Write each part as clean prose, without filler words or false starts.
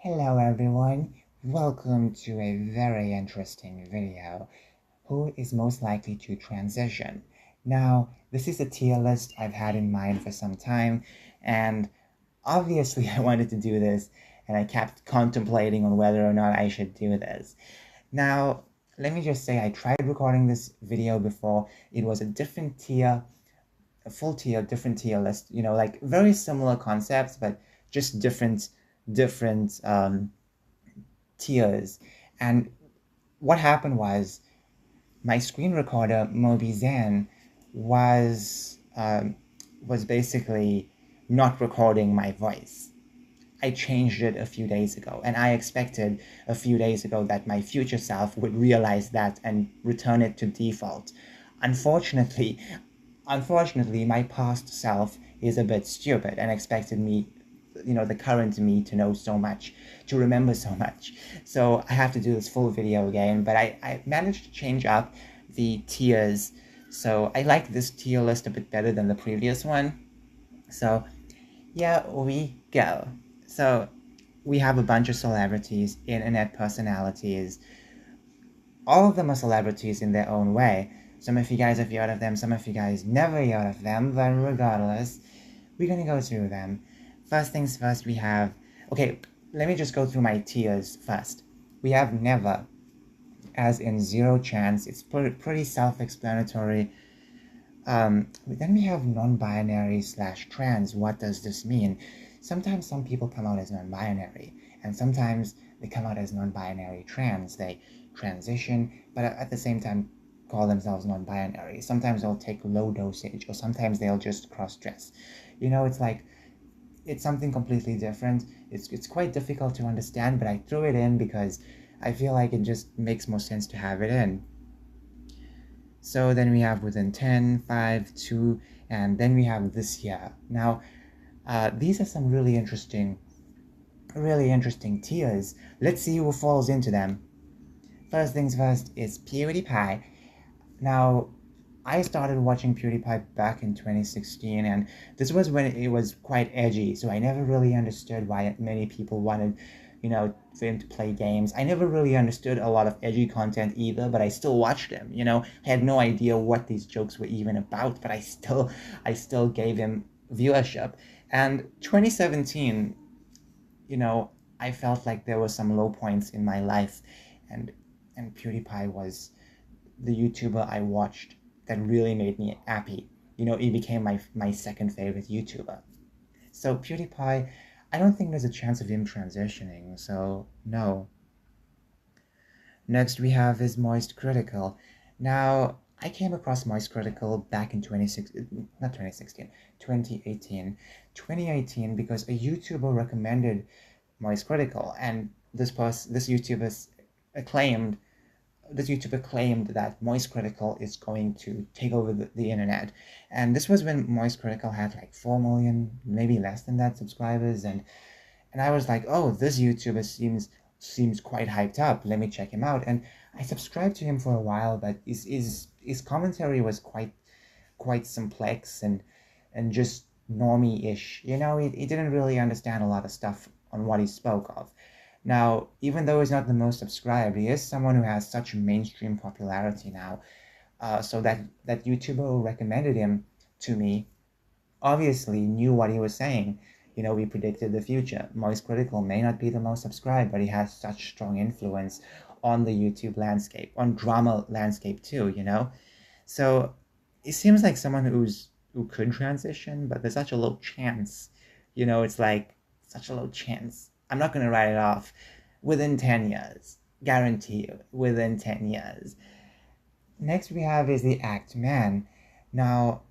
Hello everyone, welcome to a very interesting video. Who is most likely to transition? Now, this is a tier list I've had in mind for some time, and obviously I wanted to do this, and I kept contemplating on whether or not I should do this. Now, let me just say I tried recording this video before. It was a different tier, a full tier, different tier list, like very similar concepts, but just different tiers. And what happened was my screen recorder Mobizen was basically not recording my voice. I changed it a few days ago, and I expected a few days ago that my future self would realize that and return it to default. Unfortunately, unfortunately, my past self is a bit stupid and expected me, the current me to know so much, to remember so much. So I have to do this full video again, but I managed to change up the tiers. So I like this tier list a bit better than the previous one. So here we go. So we have a bunch of celebrities, internet personalities. All of them are celebrities in their own way. Some of you guys have heard of them, some of you guys never heard of them, but regardless, we're gonna go through them. First things first, we have... Okay, let me just go through my tiers first. We have never, as in zero chance. It's pretty self-explanatory. Then we have non-binary / trans. What does this mean? Sometimes some people come out as non-binary, and sometimes they come out as non-binary trans. They transition, but at the same time call themselves non-binary. Sometimes they'll take low dosage, or sometimes they'll just cross-dress. It's something completely different. It's quite difficult to understand, but I threw it in because I feel like it just makes more sense to have it in. So then we have within 10, 5, 2, and then we have this year. Now, these are some really interesting tiers. Let's see who falls into them. First things first is PewDiePie. Now, I started watching PewDiePie back in 2016, and this was when it was quite edgy, so I never really understood why many people wanted, for him to play games. I never really understood a lot of edgy content either, but I still watched him, I had no idea what these jokes were even about, but I still gave him viewership. And 2017, I felt like there were some low points in my life, and PewDiePie was the YouTuber I watched that really made me happy. He became my second favorite YouTuber. So PewDiePie, I don't think there's a chance of him transitioning, so no. Next we have is Moist Critical. Now, I came across Moist Critical back in 2018. 2018 because a YouTuber recommended Moist Critical, and this YouTuber acclaimed this YouTuber claimed that Moist Critical is going to take over the internet. And this was when Moist Critical had like 4 million, maybe less than that, subscribers. And I was like, oh, this YouTuber seems quite hyped up. Let me check him out. And I subscribed to him for a while, but his commentary was quite simplex and just normie-ish. He didn't really understand a lot of stuff on what he spoke of. Now, even though he's not the most subscribed, he is someone who has such mainstream popularity now. So that YouTuber who recommended him to me obviously knew what he was saying. We predicted the future. Moist Critical may not be the most subscribed, but he has such strong influence on the YouTube landscape, on drama landscape too, So it seems like someone who could transition, but there's such a low chance. It's like such a low chance. I'm not going to write it off. Within 10 years. Guarantee you. Within 10 years. Next we have is the Act Man. Now,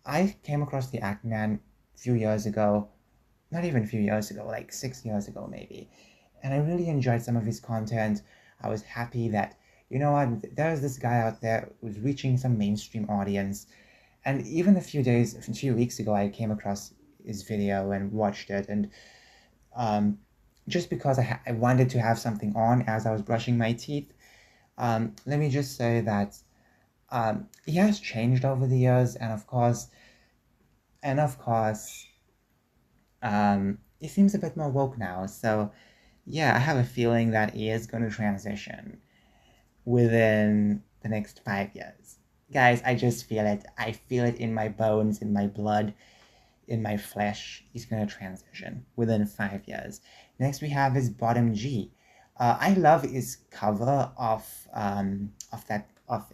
I came across the Act Man a few years ago. Not even a few years ago, like 6 years ago maybe. And I really enjoyed some of his content. I was happy that, there's this guy out there who's reaching some mainstream audience. And even a few weeks ago, I came across his video and watched it. And just because I wanted to have something on as I was brushing my teeth. Let me just say that he has changed over the years, and of course, he seems a bit more woke now. So yeah, I have a feeling that he is going to transition within the next 5 years. Guys, I just feel it. I feel it in my bones, in my blood, in my flesh. He's going to transition within 5 years. Next, we have his Bottom G. I love his cover of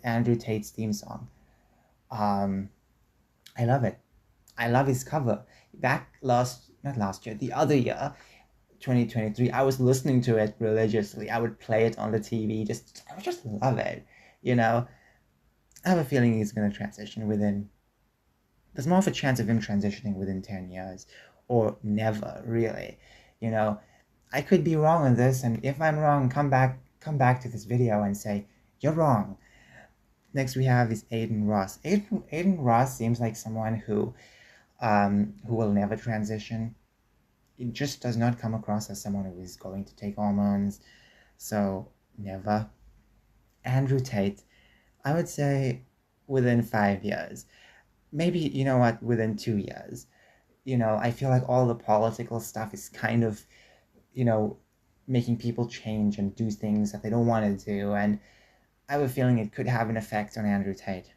Andrew Tate's theme song. Um, I love it. I love his cover. Back not last year, the other year, 2023, I was listening to it religiously. I would play it on the TV. I would just love it. You know, I have a feeling he's going to transition within. There's more of a chance of him transitioning within 10 years or never, really. You know, I could be wrong on this, and if I'm wrong, come back to this video and say, you're wrong. Next, we have is Adin Ross. Adin Ross seems like someone who will never transition. It just does not come across as someone who is going to take hormones, so never. Andrew Tate, I would say within 5 years. Maybe, you know what, within 2 years. You know, I feel like all the political stuff is kind of, you know, making people change and do things that they don't want to do, and I have a feeling it could have an effect on Andrew Tate.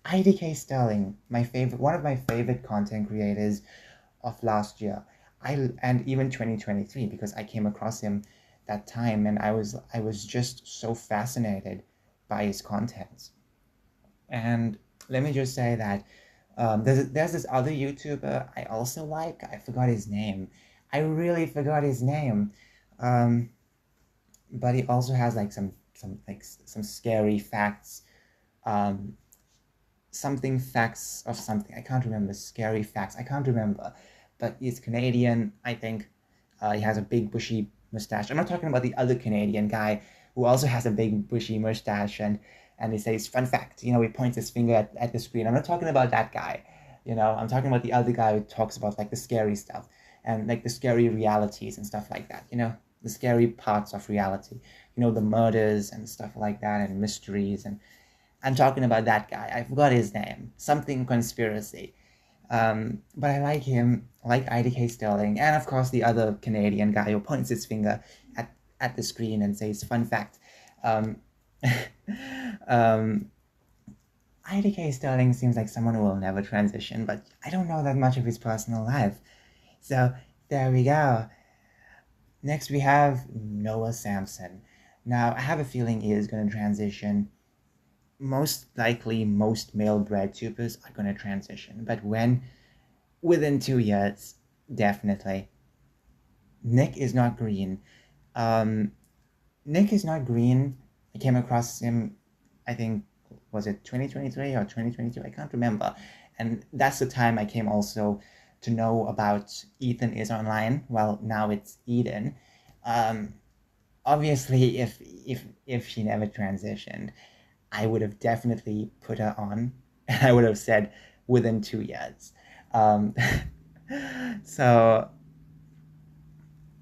IDK Sterling, one of my favorite content creators of last year. And even 2023, because I came across him that time and I was just so fascinated by his content. And let me just say that there's this other YouTuber I also like. I forgot his name. I really forgot his name. But he also has like some scary facts. Something facts of something. I can't remember. Scary facts. I can't remember. But he's Canadian, I think. He has a big bushy mustache. I'm not talking about the other Canadian guy who also has a big bushy mustache and he says, fun fact, you know, he points his finger at the screen. I'm not talking about that guy, you know, I'm talking about the other guy who talks about like the scary stuff and like the scary realities and stuff like that, you know, the scary parts of reality, you know, the murders and stuff like that and mysteries. And I'm talking about that guy. I forgot his name. Something conspiracy. But I like him, I like IDK Sterling, and of course the other Canadian guy who points his finger at the screen and says, fun fact. IDK Sterling seems like someone who will never transition, but I don't know that much of his personal life. So there we go. Next we have Noah Samsen. Now I have a feeling he is going to transition. Most likely, most male bread tubers are going to transition, but when? Within 2 years, definitely. Nick is not green. Nick is not green. I came across him, I think, was it 2023 or 2022? I can't remember. And that's the time I came also to know about Ethan is online. Well, now it's Eden. Obviously, if she never transitioned, I would have definitely put her on, and I would have said within 2 years. So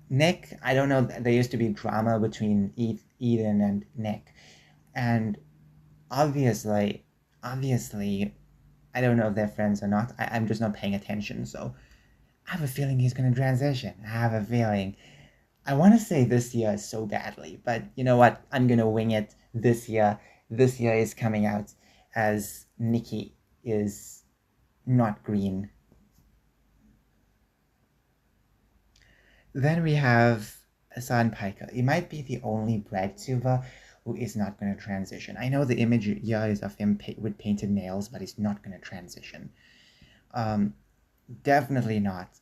Nick, I don't know. There used to be drama between Eden and Nick, and obviously, I don't know if they're friends or not. I'm just not paying attention. So I have a feeling he's gonna transition. I have a feeling. I want to say this year so badly, but you know what? I'm gonna wing it this year. This year is coming out as Nikki is not green. Then we have Hassan Piker. He might be the only breadtuber who is not going to transition. I know the image here is of him with painted nails, but he's not going to transition. Definitely not.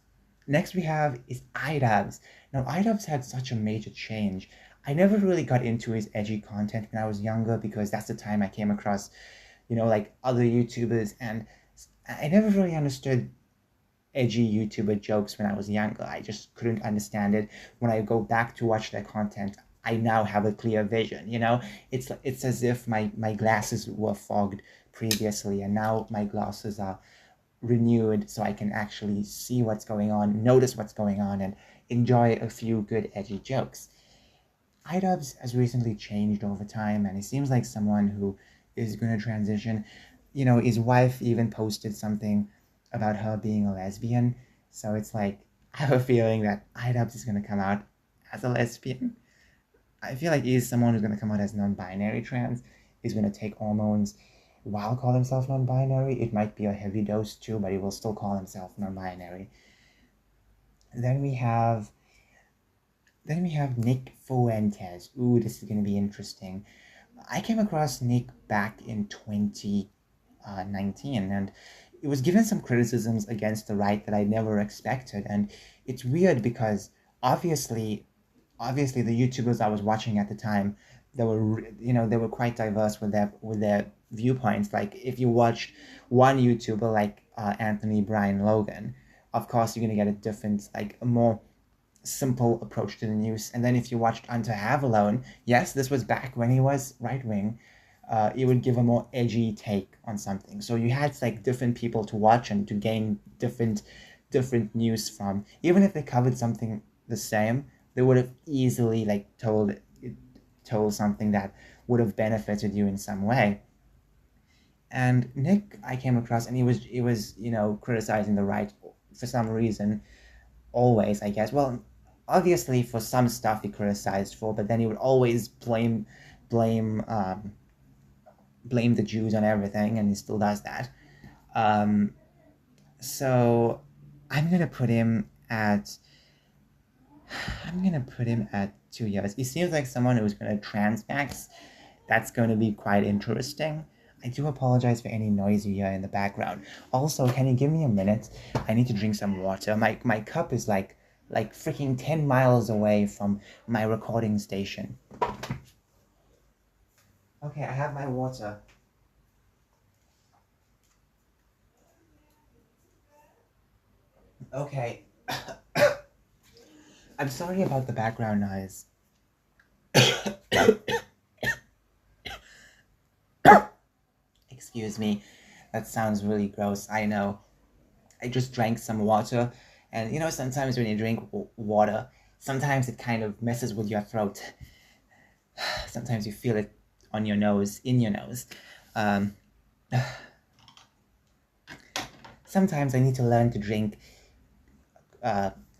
Next we have is iDubbbz. Now iDubbbz had such a major change. I never really got into his edgy content when I was younger because that's the time I came across, you know, like other YouTubers, and I never really understood edgy YouTuber jokes when I was younger. I just couldn't understand it. When I go back to watch their content, I now have a clear vision, you know? It's as if my glasses were fogged previously and now my glasses are renewed so I can actually see what's going on, notice what's going on, and enjoy a few good edgy jokes. iDubbbz has recently changed over time, and he seems like someone who is going to transition. You know, his wife even posted something about her being a lesbian, so it's like, I have a feeling that iDubbbz is going to come out as a lesbian. I feel like he's someone who's going to come out as non-binary trans. He's going to take hormones while call himself non-binary. It might be a heavy dose too, but he will still call himself non-binary. Then we have Nick Fuentes. Ooh, this is going to be interesting. I came across Nick back in 2019, and it was given some criticisms against the right that I never expected. And it's weird because obviously the YouTubers I was watching at the time, they were quite diverse with their viewpoints. Like if you watched one YouTuber like Anthony Brian Logan, of course you're gonna get a different, like a more simple approach to the news. And then if you watched Hunter Avalone, yes, this was back when he was right wing. It would give a more edgy take on something. So you had like different people to watch and to gain different news from. Even if they covered something the same, they would have easily like told something that would have benefited you in some way. And Nick, I came across, and he was criticizing the right for some reason, always, I guess. Well, obviously for some stuff he criticized for, but then he would always blame blame the Jews on everything, and he still does that. Um, so I'm gonna put him at 2 years. He seems like someone who's gonna transmax. That's going to be quite interesting. I do apologize for any noise you hear in the background. Also, can you give me a minute? I need to drink some water. My cup is like freaking 10 miles away from my recording station. Okay, I have my water. Okay. I'm sorry about the background noise. Excuse me. That sounds really gross, I know. I just drank some water, and sometimes when you drink water, sometimes it kind of messes with your throat. Sometimes you feel it on your nose, in your nose. Um, Sometimes I need to learn to drink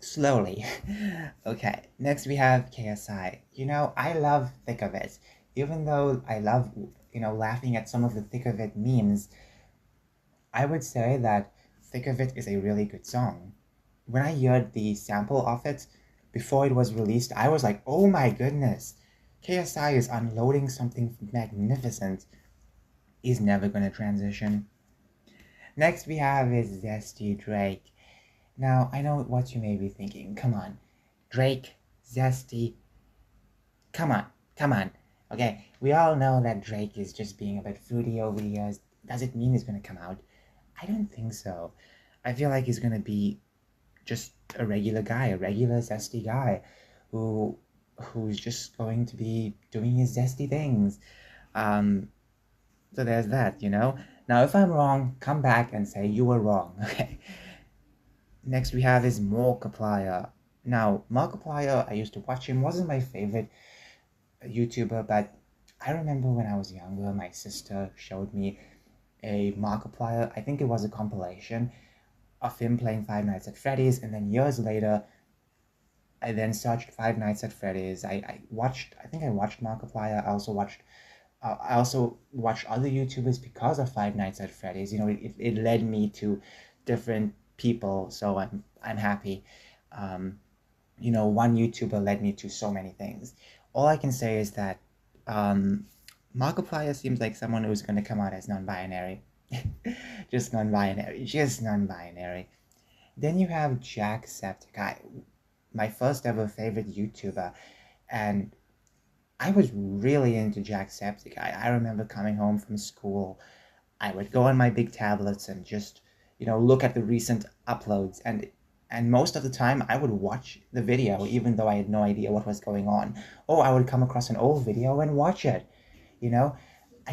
slowly. Okay, next we have KSI. I love Thick of It. Even though I love, laughing at some of the Thick of It memes, I would say that Thick of It is a really good song. When I heard the sample of it before it was released, I was like, oh my goodness, KSI is unloading something magnificent. He's never gonna transition. Next we have is Zesty Drake. Now, I know what you may be thinking. Come on, Drake, Zesty, come on. Okay, we all know that Drake is just being a bit fruity over the years. Does it mean he's gonna come out? I don't think so. I feel like he's gonna be just a regular guy, a regular zesty guy who's just going to be doing his zesty things. So there's that. Now if I'm wrong, come back and say you were wrong. Okay. Next we have is Markiplier. Now Markiplier, I used to watch him, wasn't my favorite YouTuber, but I remember when I was younger, my sister showed me a Markiplier. I think it was a compilation of him playing Five Nights at Freddy's, and then years later, I then searched Five Nights at Freddy's. I think I watched Markiplier. I also watched other YouTubers because of Five Nights at Freddy's. It led me to different people, so I'm happy. One YouTuber led me to so many things. All I can say is that Markiplier seems like someone who's going to come out as non-binary. Just non-binary. Then you have Jacksepticeye, my first ever favorite YouTuber, and I was really into Jacksepticeye. I remember coming home from school, I would go on my big tablets and just, look at the recent uploads, and most of the time I would watch the video even though I had no idea what was going on. Or I would come across an old video and watch it. I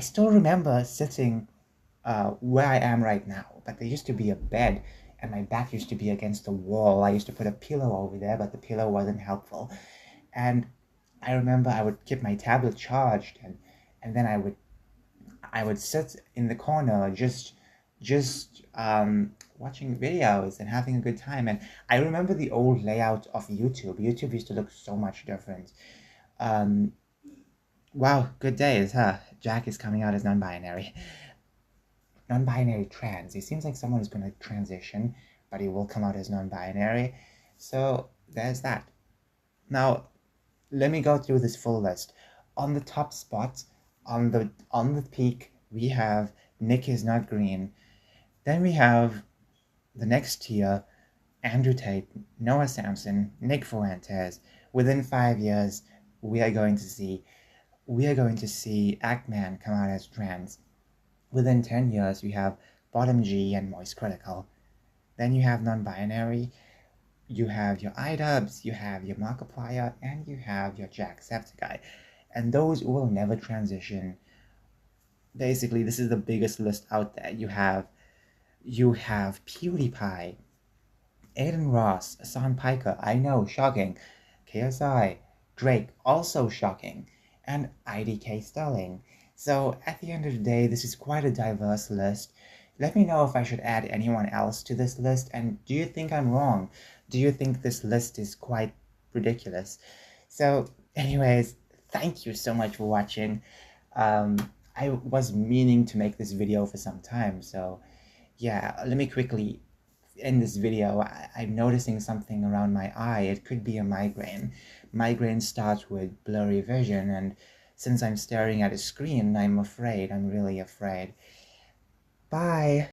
still remember sitting where I am right now, but there used to be a bed and my back used to be against the wall. I used to put a pillow over there, but the pillow wasn't helpful. And I remember I would keep my tablet charged, and then I would sit in the corner just watching videos and having a good time. And I remember the old layout of YouTube. YouTube used to look so much different. Um, wow, good days, huh? Jack is coming out as non-binary. Non-binary trans. He seems like someone who's going to transition, but he will come out as non-binary. So there's that. Now, let me go through this full list. On the top spot, on the peak, we have Nick is not green. Then we have the next tier, Andrew Tate, Noah Samson, Nick Fuentes. Within 5 years, we are going to see Ackman come out as trans. Within 10 years, we have Bottom G and Moist Critical. Then you have non-binary, you have your iDubbbz, you have your Markiplier, and you have your Jacksepticeye. And those will never transition. Basically, this is the biggest list out there. You have PewDiePie, Aiden Ross, Hassan Piker, I know, shocking. KSI, Drake, also shocking. And IDK Sterling. So at the end of the day, this is quite a diverse list. Let me know if I should add anyone else to this list, and do you think I'm wrong? Do you think this list is quite ridiculous? So anyways, thank you so much for watching. I was meaning to make this video for some time, so yeah, let me quickly end this video. I'm noticing something around my eye. It could be a migraine. Migraine starts with blurry vision, and since I'm staring at a screen, I'm really afraid. Bye!